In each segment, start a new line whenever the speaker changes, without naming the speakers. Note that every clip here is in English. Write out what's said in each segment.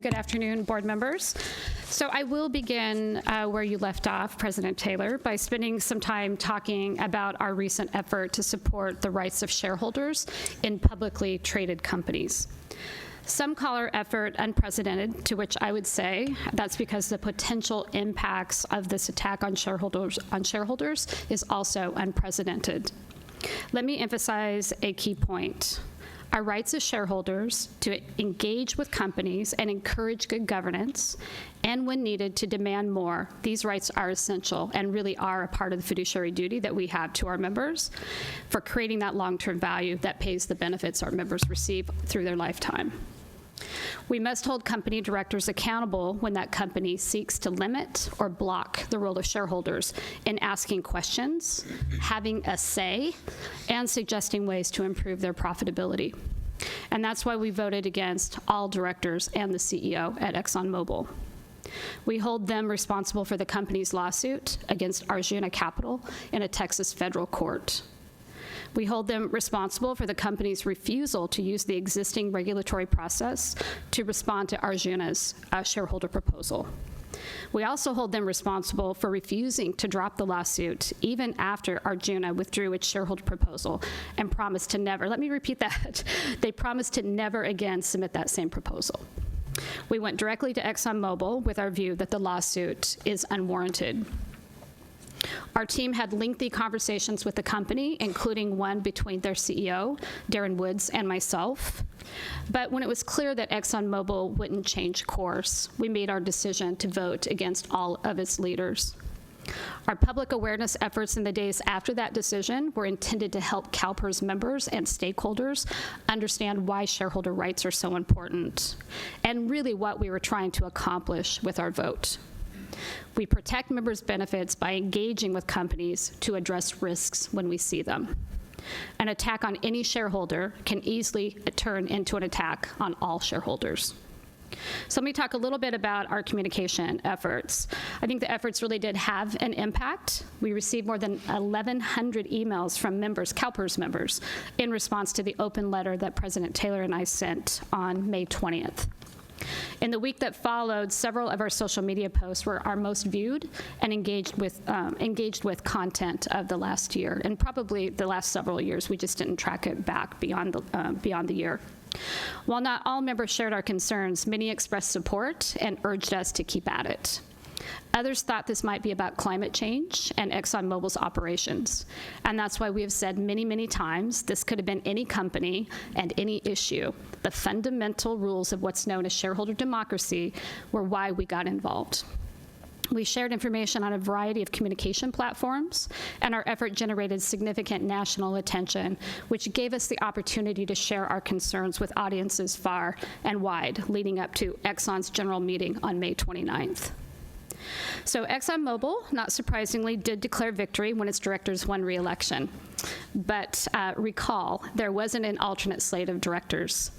Good afternoon, board members. So I will begin where you left off, President Taylor, by spending some time talking about our recent effort to support the rights of shareholders in publicly traded companies. Some call our effort unprecedented, to which I would say that's because the potential impacts of this attack on shareholders is also unprecedented. Let me emphasize a key point. Our rights as shareholders to engage with companies and encourage good governance, and when needed, to demand more. These rights are essential and really are a part of the fiduciary duty that we have to our members for creating that long-term value that pays the benefits our members receive through their lifetime. We must hold company directors accountable when that company seeks to limit or block the role of shareholders in asking questions, having a say, and suggesting ways to improve their profitability. And that's why we voted against all directors and the CEO at ExxonMobil. We hold them responsible for the company's lawsuit against Arjuna Capital in a Texas federal court. We hold them responsible for the company's refusal to use the existing regulatory process to respond to Arjuna's shareholder proposal. We also hold them responsible for refusing to drop the lawsuit even after Arjuna withdrew its shareholder proposal and promised to never, let me repeat that, they promised to never again submit that same proposal. We went directly to ExxonMobil with our view that the lawsuit is unwarranted. Our team had lengthy conversations with the company, including one between their CEO, Darren Woods, and myself. But when it was clear that ExxonMobil wouldn't change course, we made our decision to vote against all of its leaders. Our public awareness efforts in the days after that decision were intended to help CalPERS members and stakeholders understand why shareholder rights are so important, and really what we were trying to accomplish with our vote. We protect members' benefits by engaging with companies to address risks when we see them. An attack on any shareholder can easily turn into an attack on all shareholders. So let me talk a little bit about our communication efforts. I think the efforts really did have an impact. We received more than 1,100 emails from members, CalPERS members, in response to the open letter that President Taylor and I sent on May 20th. In the week that followed, several of our social media posts were our most viewed and engaged with content of the last year, and probably the last several years. We just didn't track it back beyond the year. While not all members shared our concerns, many expressed support and urged us to keep at it. Others thought this might be about climate change and ExxonMobil's operations. And that's why we have said many, many times this could have been any company and any issue. The fundamental rules of what's known as shareholder democracy were why we got involved. We shared information on a variety of communication platforms, and our effort generated significant national attention, which gave us the opportunity to share our concerns with audiences far and wide, leading up to Exxon's general meeting on May 29th. So ExxonMobil, not surprisingly, did declare victory when its directors won re-election. But recall, there wasn't an alternate slate of directors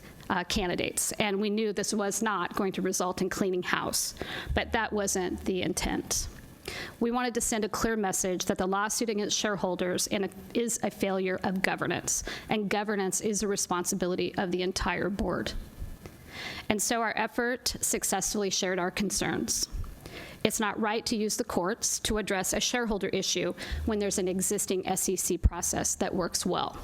candidates, and we knew this was not going to result in cleaning house, but that wasn't the intent. We wanted to send a clear message that the lawsuit against shareholders is a failure of governance, and governance is a responsibility of the entire board. And so our effort successfully shared our concerns. It's not right to use the courts to address a shareholder issue when there's an existing SEC process that works well.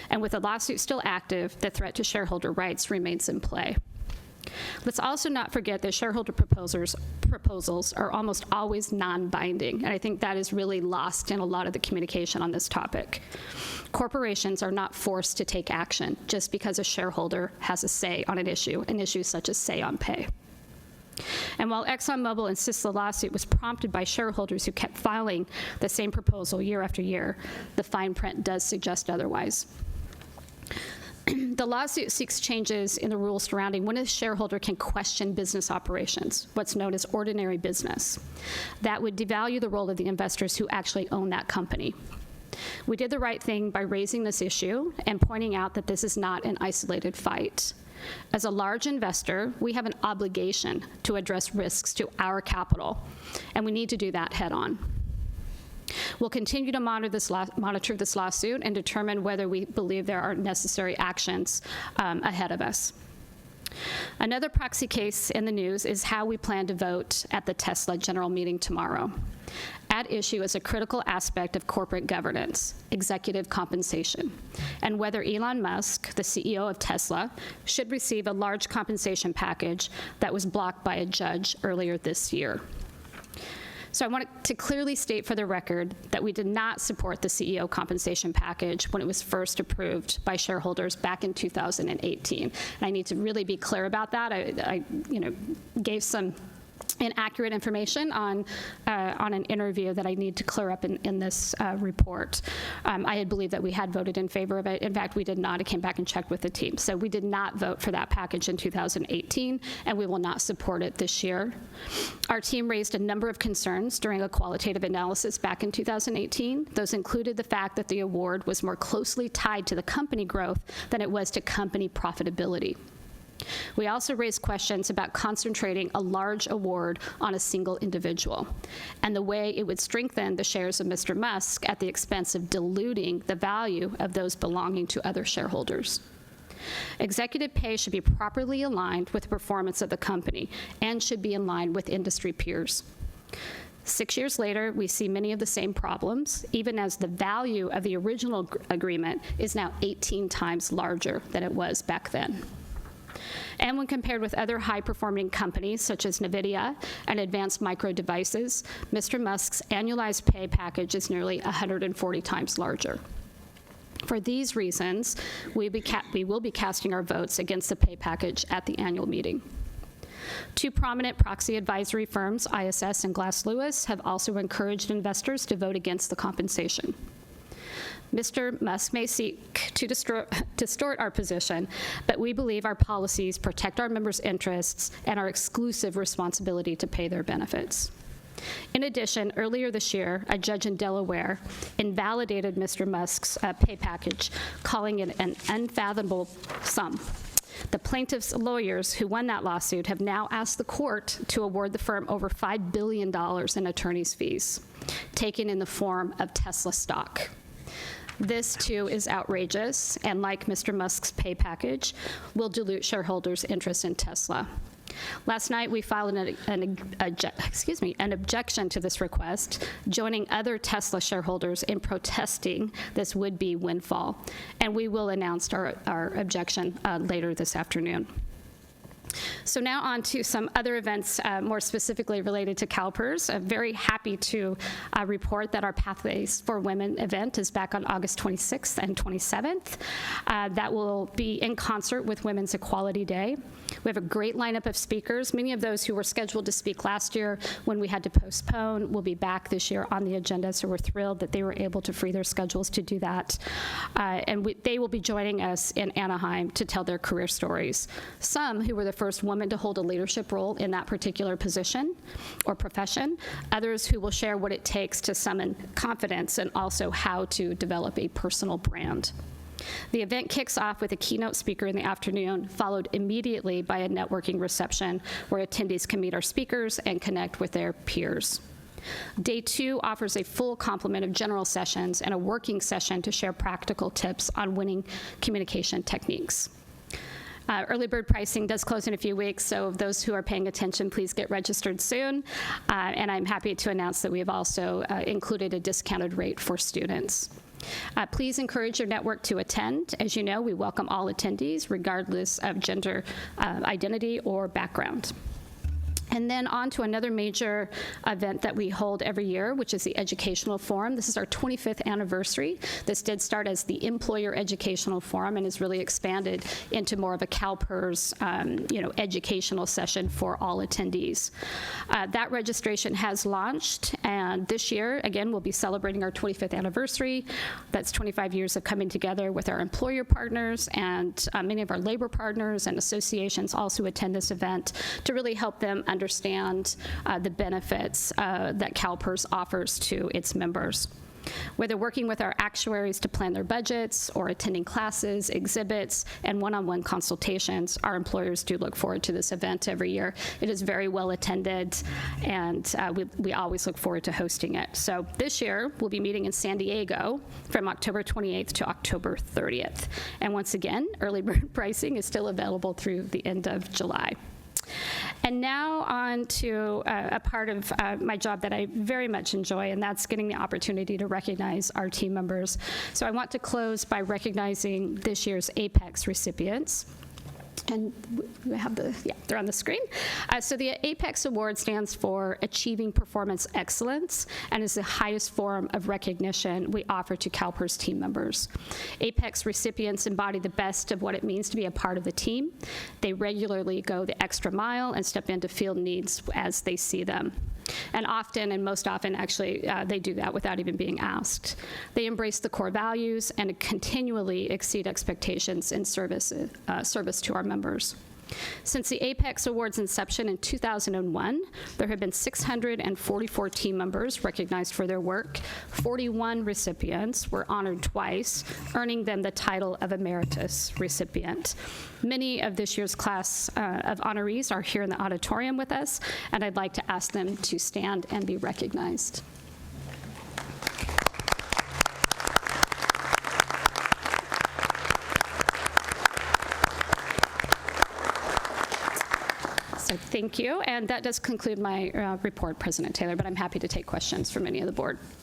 And with the lawsuit still active, the threat to shareholder rights remains in play. Let's also not forget that shareholder proposals are almost always non-binding, and I think that is really lost in a lot of the communication on this topic. Corporations are not forced to take action just because a shareholder has a say on an issue such as say on pay. And while ExxonMobil insists the lawsuit was prompted by shareholders who kept filing the same proposal year after year, the fine print does suggest otherwise. The lawsuit seeks changes in the rules surrounding when a shareholder can question business operations, what's known as ordinary business. That would devalue the role of the investors who actually own that company. We did the right thing by raising this issue and pointing out that this is not an isolated fight. As a large investor, we have an obligation to address risks to our capital, and we need to do that head on. We'll continue to monitor this lawsuit and determine whether we believe there are necessary actions ahead of us. Another proxy case in the news is how we plan to vote at the Tesla general meeting tomorrow. At issue is a critical aspect of corporate governance, executive compensation, and whether Elon Musk, the CEO of Tesla, should receive a large compensation package that was blocked by a judge earlier this year. So I want to clearly state for the record that we did not support the CEO compensation package when it was first approved by shareholders back in 2018. And I need to really be clear about that. I gave some inaccurate information on an interview that I need to clear up in this report. I had believed that we had voted in favor of it. In fact, we did not. I came back and checked with the team. So we did not vote for that package in 2018, and we will not support it this year. Our team raised a number of concerns during a qualitative analysis back in 2018. Those included the fact that the award was more closely tied to the company growth than it was to company profitability. We also raised questions about concentrating a large award on a single individual and the way it would strengthen the shares of Mr. Musk at the expense of diluting the value of those belonging to other shareholders. Executive pay should be properly aligned with the performance of the company and should be in line with industry peers. 6 years later, we see many of the same problems, even as the value of the original agreement is now 18 times larger than it was back then. And when compared with other high-performing companies, such as NVIDIA and Advanced Micro Devices, Mr. Musk's annualized pay package is nearly 140 times larger. For these reasons, we will be casting our votes against the pay package at the annual meeting. Two prominent proxy advisory firms, ISS and Glass Lewis, have also encouraged investors to vote against the compensation. Mr. Musk may seek to distort our position, but we believe our policies protect our members' interests and our exclusive responsibility to pay their benefits. In addition, earlier this year, a judge in Delaware invalidated Mr. Musk's pay package, calling it an unfathomable sum. The plaintiff's lawyers who won that lawsuit have now asked the court to award the firm over $5 billion in attorney's fees, taken in the form of Tesla stock. This, too, is outrageous, and like Mr. Musk's pay package, will dilute shareholders' interest in Tesla. Last night, we filed an objection to this request, joining other Tesla shareholders in protesting this would-be windfall, and we will announce our objection later this afternoon. So now on to some other events more specifically related to CalPERS. I'm very happy to report that our Pathways for Women event is back on August 26th and 27th. That will be in concert with Women's Equality Day. We have a great lineup of speakers. Many of those who were scheduled to speak last year when we had to postpone will be back this year on the agenda, so we're thrilled that they were able to free their schedules to do that. They will be joining us in Anaheim to tell their career stories. Some who were the first woman to hold a leadership role in that particular position or profession, others who will share what it takes to summon confidence and also how to develop a personal brand. The event kicks off with a keynote speaker in the afternoon, followed immediately by a networking reception where attendees can meet our speakers and connect with their peers. Day 2 offers a full complement of general sessions and a working session to share practical tips on winning communication techniques. Early bird pricing does close in a few weeks, so those who are paying attention, please get registered soon. And I'm happy to announce that we have also included a discounted rate for students. Please encourage your network to attend. As you know, we welcome all attendees, regardless of gender identity or background. And then on to another major event that we hold every year, which is the Educational Forum. This is our 25th anniversary. This did start as the Employer Educational Forum and has really expanded into more of a CalPERS, educational session for all attendees. That registration has launched, and this year, again, we'll be celebrating our 25th anniversary. That's 25 years of coming together with our employer partners, and many of our labor partners and associations also attend this event to really help them understand the benefits that CalPERS offers to its members. Whether working with our actuaries to plan their budgets or attending classes, exhibits, and one-on-one consultations, our employers do look forward to this event every year. It is very well attended, and we always look forward to hosting it. So this year, we'll be meeting in San Diego from October 28th to October 30th. And once again, early bird pricing is still available through the end of July. And now on to a part of my job that I very much enjoy, and that's getting the opportunity to recognize our team members. So I want to close by recognizing this year's APEX recipients. And we have they're on the screen. So the APEX Award stands for Achieving Performance Excellence and is the highest form of recognition we offer to CalPERS team members. APEX recipients embody the best of what it means to be a part of the team. They regularly go the extra mile and step into field needs as they see them. And often, and most often actually, they do that without even being asked. They embrace the core values and continually exceed expectations in service to our members. Since the APEX Award's inception in 2001, there have been 644 team members recognized for their work. 41 recipients were honored twice, earning them the title of Emeritus recipient. Many of this year's class of honorees are here in the auditorium with us, and I'd like to ask them to stand and be recognized. So thank you, and that does conclude my report, President Taylor, but I'm happy to take questions from any of the board.